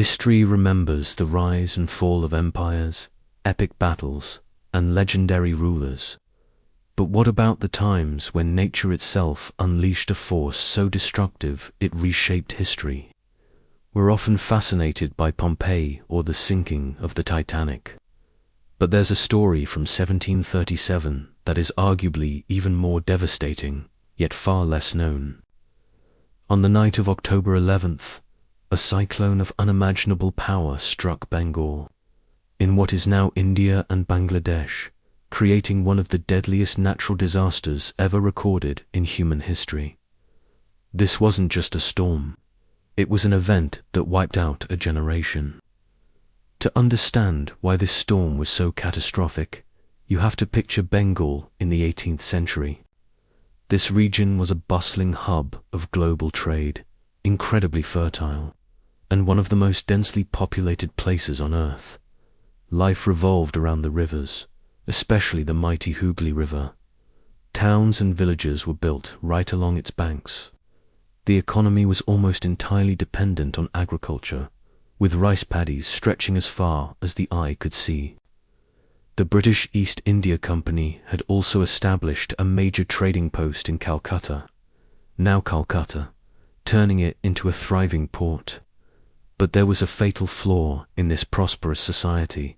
History remembers the rise and fall of empires, epic battles, and legendary rulers. But what about the times when nature itself unleashed a force so destructive it reshaped history? We're often fascinated by Pompeii or the sinking of the Titanic. But there's a story from 1737 that is arguably even more devastating, yet far less known. On the night of October 11th, a cyclone of unimaginable power struck Bengal, in what is now India and Bangladesh, creating one of the deadliest natural disasters ever recorded in human history. This wasn't just a storm. It was an event that wiped out a generation. To understand why this storm was so catastrophic, you have to picture Bengal in the 18th century. This region was a bustling hub of global trade, incredibly fertile, and one of the most densely populated places on Earth. Life revolved around the rivers, especially the mighty Hooghly River. Towns and villages were built right along its banks. The economy was almost entirely dependent on agriculture, with rice paddies stretching as far as the eye could see. The British East India Company had also established a major trading post in Calcutta, now Calcutta, turning it into a thriving port. But there was a fatal flaw in this prosperous society.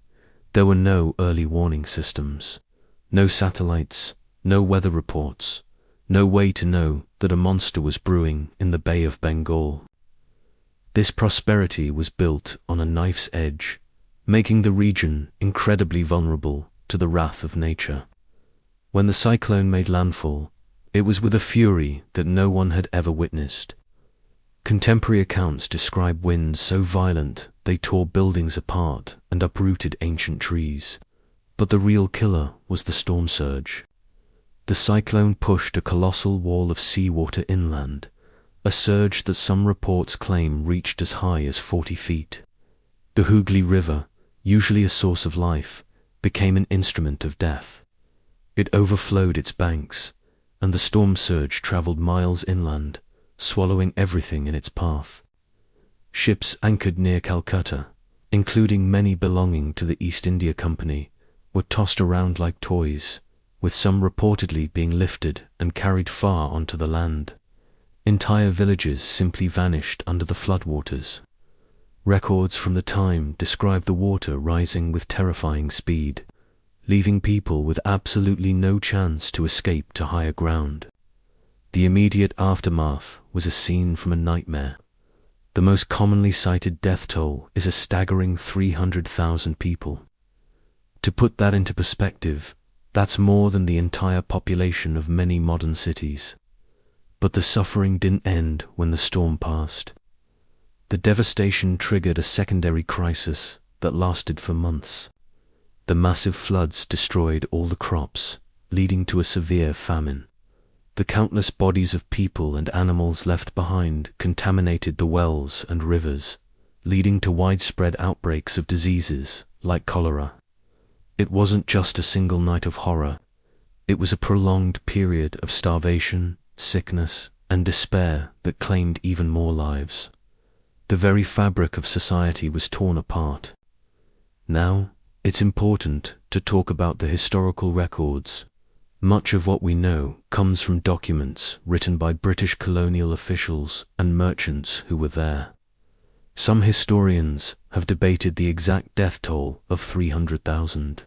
There were no early warning systems, no satellites, no weather reports, no way to know that a monster was brewing in the Bay of Bengal. This prosperity was built on a knife's edge, making the region incredibly vulnerable to the wrath of nature. When the cyclone made landfall, it was with a fury that no one had ever witnessed. Contemporary accounts describe winds so violent they tore buildings apart and uprooted ancient trees. But the real killer was the storm surge. The cyclone pushed a colossal wall of seawater inland, a surge that some reports claim reached as high as 40 feet. The Hooghly River, usually a source of life, became an instrument of death. It overflowed its banks, and the storm surge traveled miles inland, swallowing everything in its path. Ships anchored near Calcutta, including many belonging to the East India Company, were tossed around like toys, with some reportedly being lifted and carried far onto the land. Entire villages simply vanished under the floodwaters. Records from the time describe the water rising with terrifying speed, leaving people with absolutely no chance to escape to higher ground. The immediate aftermath was a scene from a nightmare. The most commonly cited death toll is a staggering 300,000 people. To put that into perspective, that's more than the entire population of many modern cities. But the suffering didn't end when the storm passed. The devastation triggered a secondary crisis that lasted for months. The massive floods destroyed all the crops, leading to a severe famine. The countless bodies of people and animals left behind contaminated the wells and rivers, leading to widespread outbreaks of diseases like cholera. It wasn't just a single night of horror. It was a prolonged period of starvation, sickness, and despair that claimed even more lives. The very fabric of society was torn apart. Now, it's important to talk about the historical records. Much of what we know comes from documents written by British colonial officials and merchants who were there. Some historians have debated the exact death toll of 300,000,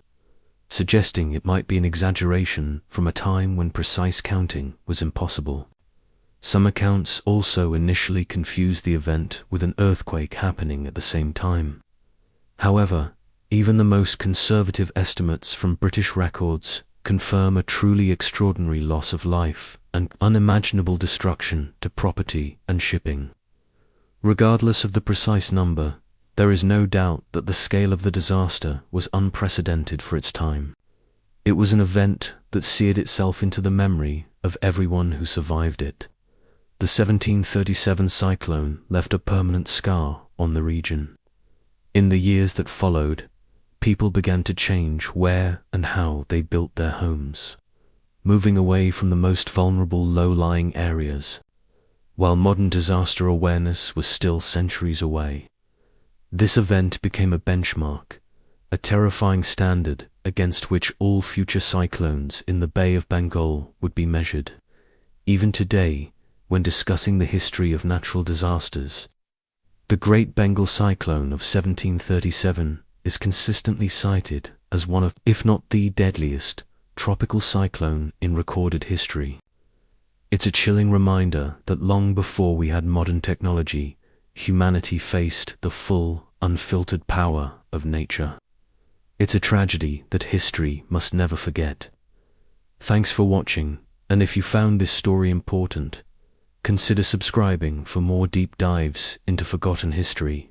suggesting it might be an exaggeration from a time when precise counting was impossible. Some accounts also initially confused the event with an earthquake happening at the same time. However, even the most conservative estimates from British records confirm a truly extraordinary loss of life and unimaginable destruction to property and shipping. Regardless of the precise number, there is no doubt that the scale of the disaster was unprecedented for its time. It was an event that seared itself into the memory of everyone who survived it. The 1737 cyclone left a permanent scar on the region. In the years that followed, people began to change where and how they built their homes, moving away from the most vulnerable low-lying areas. While modern disaster awareness was still centuries away, This event became a benchmark, a terrifying standard against which all future cyclones in the Bay of Bengal would be measured. Even today, when discussing the history of natural disasters, the Great Bengal Cyclone of 1737 is consistently cited as one of, if not the deadliest, tropical cyclone in recorded history. It's a chilling reminder that long before we had modern technology, humanity faced the full, unfiltered power of nature. It's a tragedy that history must never forget. Thanks for watching, and if you found this story important, consider subscribing for more deep dives into forgotten history.